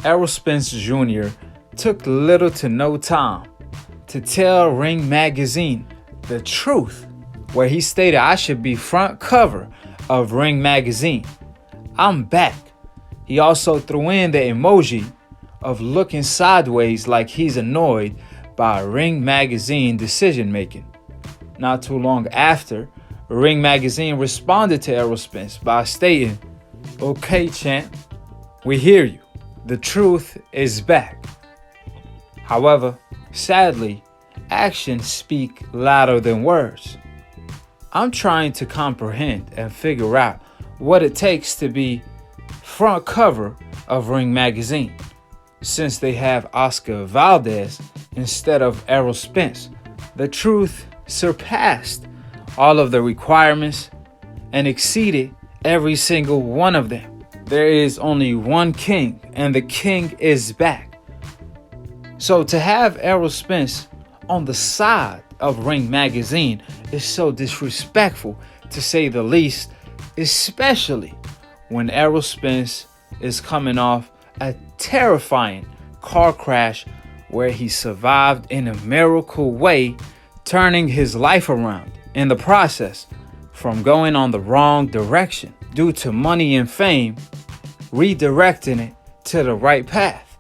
Errol Spence Jr. took little to no time to tell Ring Magazine the truth, where he stated I should be front cover of Ring Magazine. I'm back. He also threw in the emoji of looking sideways like he's annoyed by Ring Magazine decision making. Not too long after, Ring Magazine responded to Errol Spence by stating, "Okay, champ, we hear you. The truth is back." However, sadly, actions speak louder than words. I'm trying to comprehend and figure out what it takes to be front cover of Ring Magazine, since they have Oscar Valdez instead of Errol Spence. The truth surpassed all of the requirements and exceeded every single one of them. There is only one king, and the king is back. So to have Errol Spence on the side of Ring Magazine is so disrespectful, to say the least, especially when Errol Spence is coming off a terrifying car crash where he survived in a miracle way, turning his life around in the process from going on the wrong direction due to money and fame, redirecting it to the right path.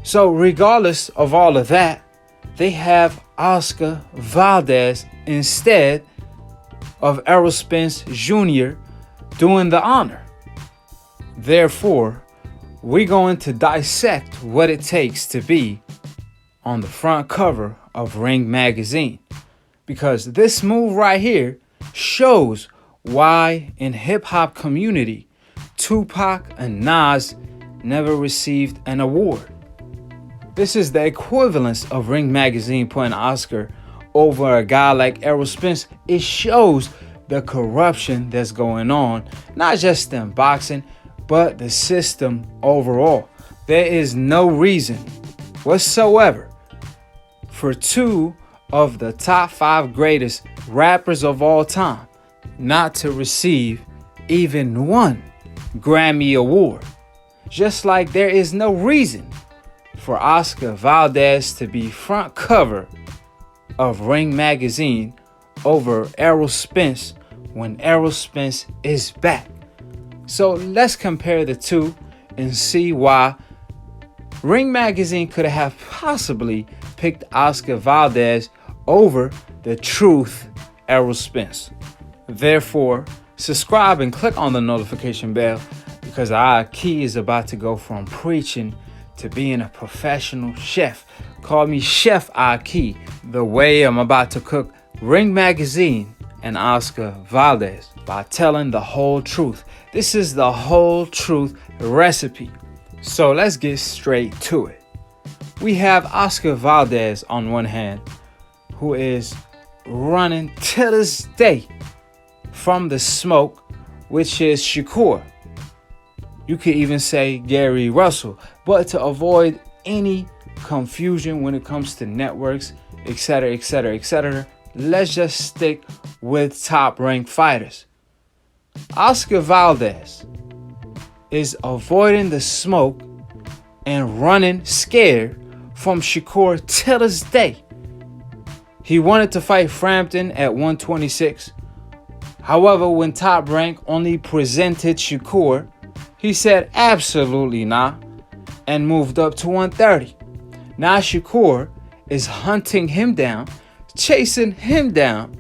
So regardless of all of that, they have Oscar Valdez instead of Errol Spence Jr. doing the honor. Therefore, we're going to dissect what it takes to be on the front cover of Ring Magazine, because this move right here shows why in hip-hop community Tupac and Nas never received an award. This is the equivalence of Ring Magazine putting Oscar over a guy like Errol Spence. It shows the corruption that's going on, not just in boxing, but the system overall. There is no reason whatsoever for two of the top 5 greatest rappers of all time not to receive even one Grammy Award. Just like there is no reason for Oscar Valdez to be front cover of Ring Magazine over Errol Spence when Errol Spence is back. So let's compare the two and see why Ring Magazine could have possibly picked Oscar Valdez over the truth Errol Spence. Therefore, subscribe and click on the notification bell, because Akhi is about to go from preaching to being a professional chef. Call me Chef Akhi. The way I'm about to cook Ring Magazine and Oscar Valdez by telling the whole truth. This is the whole truth recipe. So let's get straight to it. We have Oscar Valdez on one hand, who is running to this day from the smoke, which is Shakur. You could even say Gary Russell, but to avoid any confusion when it comes to networks, etc., etc., etc., let's just stick with top-ranked fighters. Oscar Valdez is avoiding the smoke and running scared from Shakur till this day. He wanted to fight Frampton at 126. However, when Top Rank only presented Shakur, he said absolutely not and moved up to 130. Now Shakur is hunting him down, chasing him down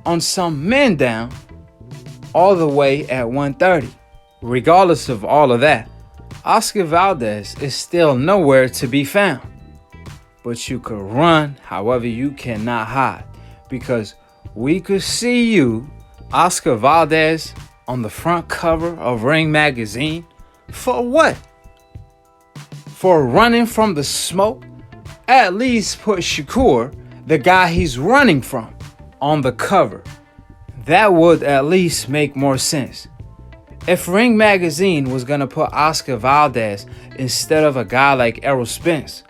on some men down, all the way at 130. Regardless of all of that, Oscar Valdez is still nowhere to be found. But you could run, however you cannot hide, because we could see you, Oscar Valdez, on the front cover of Ring Magazine. For what? For running from the smoke? At least put Shakur, the guy he's running from, on the cover. That would at least make more sense. If Ring Magazine was going to put Oscar Valdez instead of a guy like Errol Spence,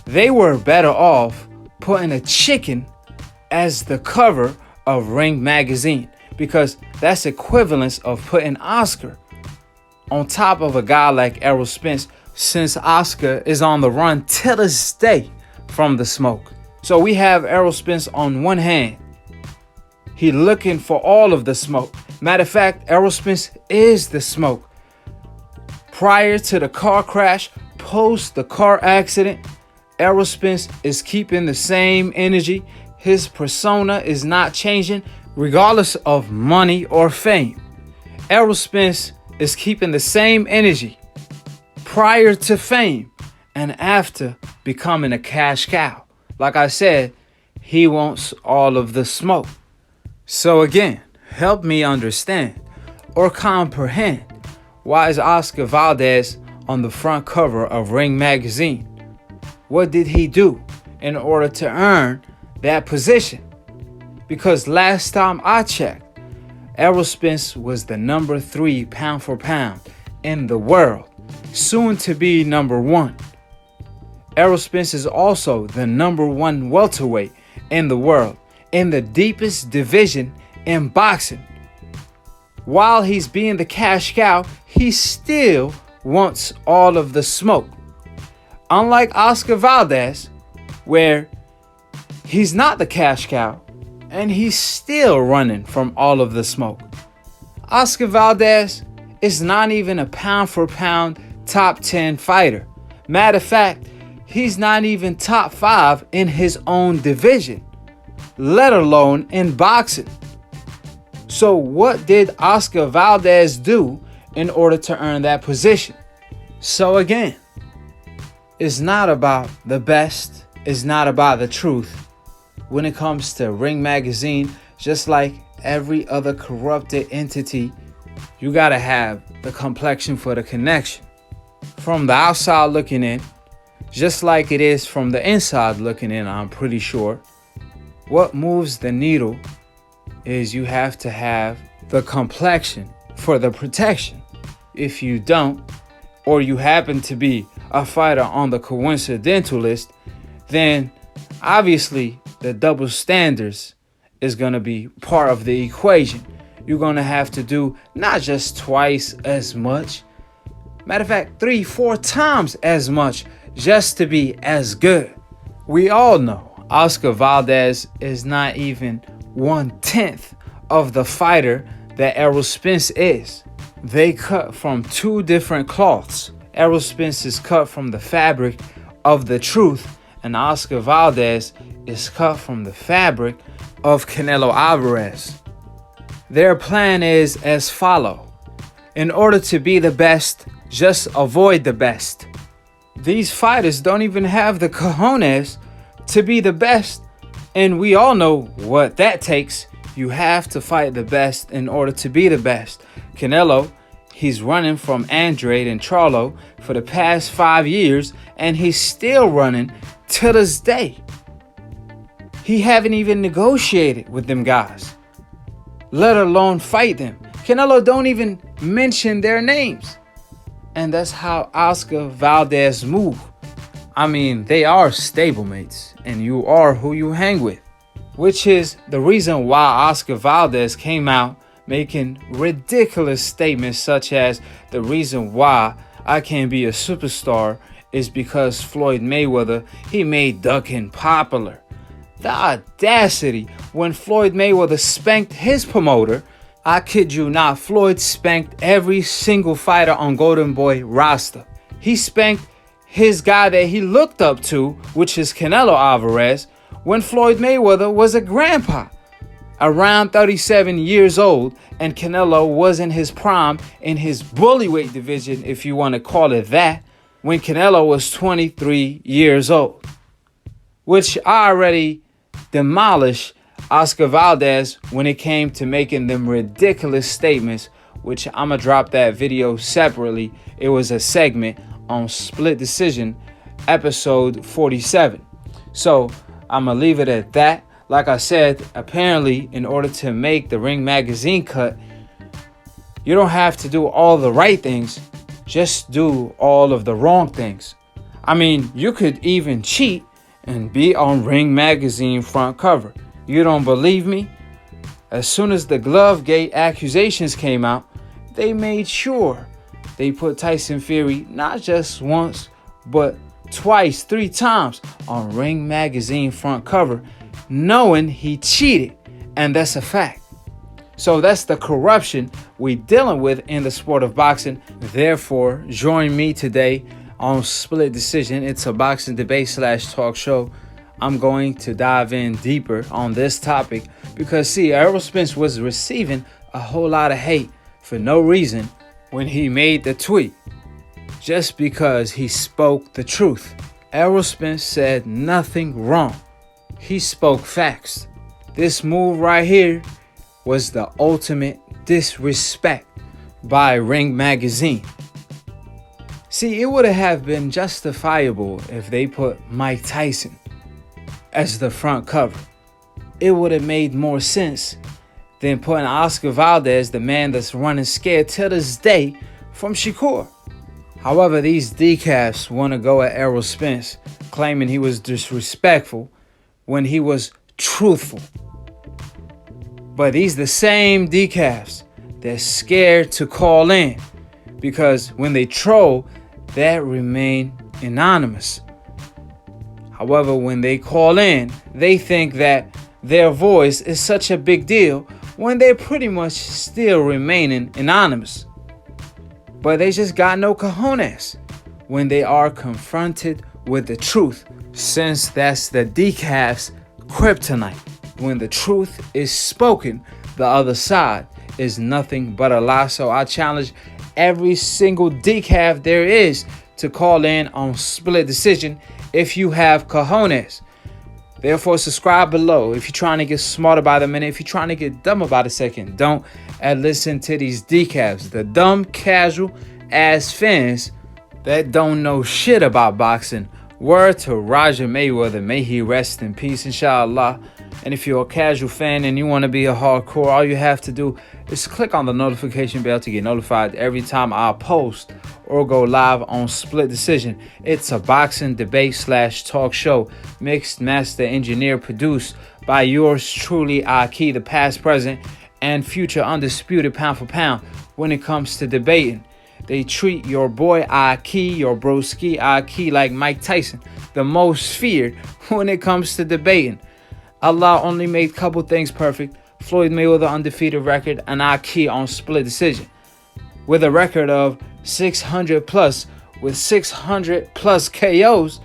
they were better off putting a chicken as the cover of Ring Magazine, because that's equivalence of putting Oscar on top of a guy like Errol Spence, since Oscar is on the run to this day from the smoke. So we have Errol Spence on one hand. He looking for all of the smoke. Matter of fact, Errol Spence is the smoke. Prior to the car crash, post the car accident, Errol Spence is keeping the same energy. His persona is not changing regardless of money or fame. Errol Spence is keeping the same energy prior to fame and after becoming a cash cow. Like I said, he wants all of the smoke. So again, help me understand or comprehend, why is Oscar Valdez on the front cover of Ring magazine? What did he do in order to earn that position? Because last time I checked, Errol Spence was the number 3 pound for pound in the world, soon to be number 1. Errol Spence is also the number 1 welterweight in the world, in the deepest division in boxing. While he's being the cash cow, he still wants all of the smoke. Unlike Oscar Valdez, where he's not the cash cow and he's still running from all of the smoke. Oscar Valdez is not even a pound for pound top 10 fighter. Matter of fact, he's not even top 5 in his own division, let alone in boxing. So what did Oscar Valdez do in order to earn that position? So again, it's not about the best, it's not about the truth. When it comes to Ring magazine, just like every other corrupted entity, you gotta have the complexion for the connection. From the outside looking in, just like it is from the inside looking in, I'm pretty sure, what moves the needle is you have to have the complexion for the protection. If you don't, or you happen to be a fighter on the coincidental list, then obviously the double standards is going to be part of the equation. You're going to have to do not just twice as much, matter of fact, 3-4 times as much just to be as good. We all know Oscar Valdez is not even 1/10 of the fighter that Errol Spence is. They cut from 2 different cloths. Errol Spence is cut from the fabric of the truth, and Oscar Valdez is cut from the fabric of Canelo Alvarez. Their plan is as follow. In order to be the best, just avoid the best. These fighters don't even have the cojones to be the best, and we all know what that takes. You have to fight the best in order to be the best. Canelo, he's running from Andrade and Charlo for the past 5 years, and he's still running to this day. He haven't even negotiated with them guys, let alone fight them. Canelo don't even mention their names. And that's how Oscar Valdez move. I mean, they are stablemates, and you are who you hang with. Which is the reason why Oscar Valdez came out making ridiculous statements such as, the reason why I can't be a superstar is because Floyd Mayweather, he made ducking popular. The audacity when Floyd Mayweather spanked his promoter. I kid you not, Floyd spanked every single fighter on Golden Boy roster. He spanked his guy that he looked up to, which is Canelo Alvarez, when Floyd Mayweather was a grandpa, around 37 years old, and Canelo was in his prime in his bullyweight division, if you want to call it that, when Canelo was 23 years old. Which I already demolished Oscar Valdez when it came to making them ridiculous statements, which I'm going to drop that video separately. It was a segment on Split Decision, episode 47. So I'm going to leave it at that. Like I said, apparently in order to make the Ring magazine cut, you don't have to do all the right things, just do all of the wrong things. I mean, you could even cheat and be on Ring magazine front cover. You don't believe me? As soon as the Glovegate accusations came out, they made sure they put Tyson Fury not just once, but twice, 3 times on Ring Magazine front cover, knowing he cheated, and that's a fact. So that's the corruption we dealing with in the sport of boxing. Therefore, join me today on Split Decision. It's a boxing debate / talk show. I'm going to dive in deeper on this topic because, see, Errol Spence was receiving a whole lot of hate for no reason when he made the tweet, just because he spoke the truth. Errol Spence said nothing wrong. He spoke facts. This move right here was the ultimate disrespect by Ring Magazine. See, it would have been justifiable if they put Mike Tyson as the front cover. It would have made more sense than putting Oscar Valdez, the man that's running scared till this day, from Shakur. However, these decafs want to go at Errol Spence, claiming he was disrespectful when he was truthful. But these the same decafs that's scared to call in, because when they troll, that remain anonymous. However, when they call in, they think that their voice is such a big deal when they're pretty much still remaining anonymous. But they just got no cojones when they are confronted with the truth, since that's the decaf's kryptonite. When the truth is spoken, the other side is nothing but a lie. So I challenge every single decaf there is to call in on Split Decision if you have cojones. Therefore, subscribe below. If you're trying to get smarter by the minute, if you're trying to get dumber by the second, don't listen to these decafs, the dumb, casual ass fans that don't know shit about boxing. Word to Roger Mayweather, may he rest in peace, inshallah. And if you're a casual fan and you want to be a hardcore, all you have to do is click on the notification bell to get notified every time I post or go live on Split Decision. It's a boxing debate / talk show, mixed, master, engineer, produced by yours truly, Akhi, the past, present, and future undisputed pound for pound. When it comes to debating, they treat your boy Akhi, your broski Akhi, like Mike Tyson, the most feared when it comes to debating. Allah only made a couple things perfect: Floyd Mayweather undefeated record, and Akhi on Split Decision with a record of 600 plus, with 600 plus KOs,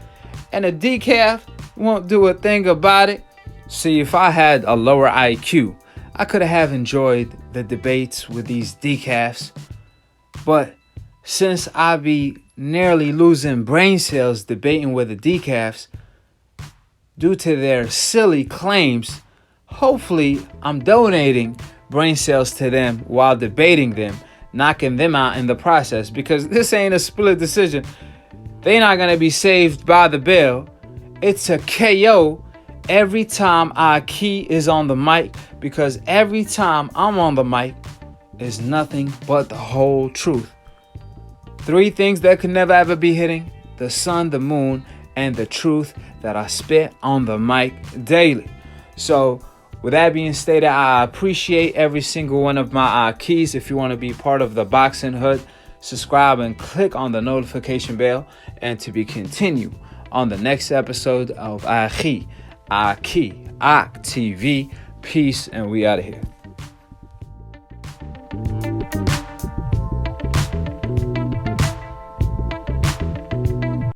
and a decaf won't do a thing about it. See, if I had a lower IQ, I could have enjoyed the debates with these decafs, but since I be nearly losing brain cells debating with the decafs due to their silly claims, hopefully I'm donating brain cells to them while debating them, knocking them out in the process, because this ain't a split decision. They're not going to be saved by the bell. It's a KO every time Akhi is on the mic, because every time I'm on the mic is nothing but the whole truth. 3 things that could never ever be hitting: the sun, the moon, and the truth that I spit on the mic daily. So with that being stated, I appreciate every single one of my Akhis. If you want to be part of the boxing hood, subscribe and click on the notification bell, and to be continued on the next episode of Akhi, Akhi, Ak TV. Peace, and we out of here.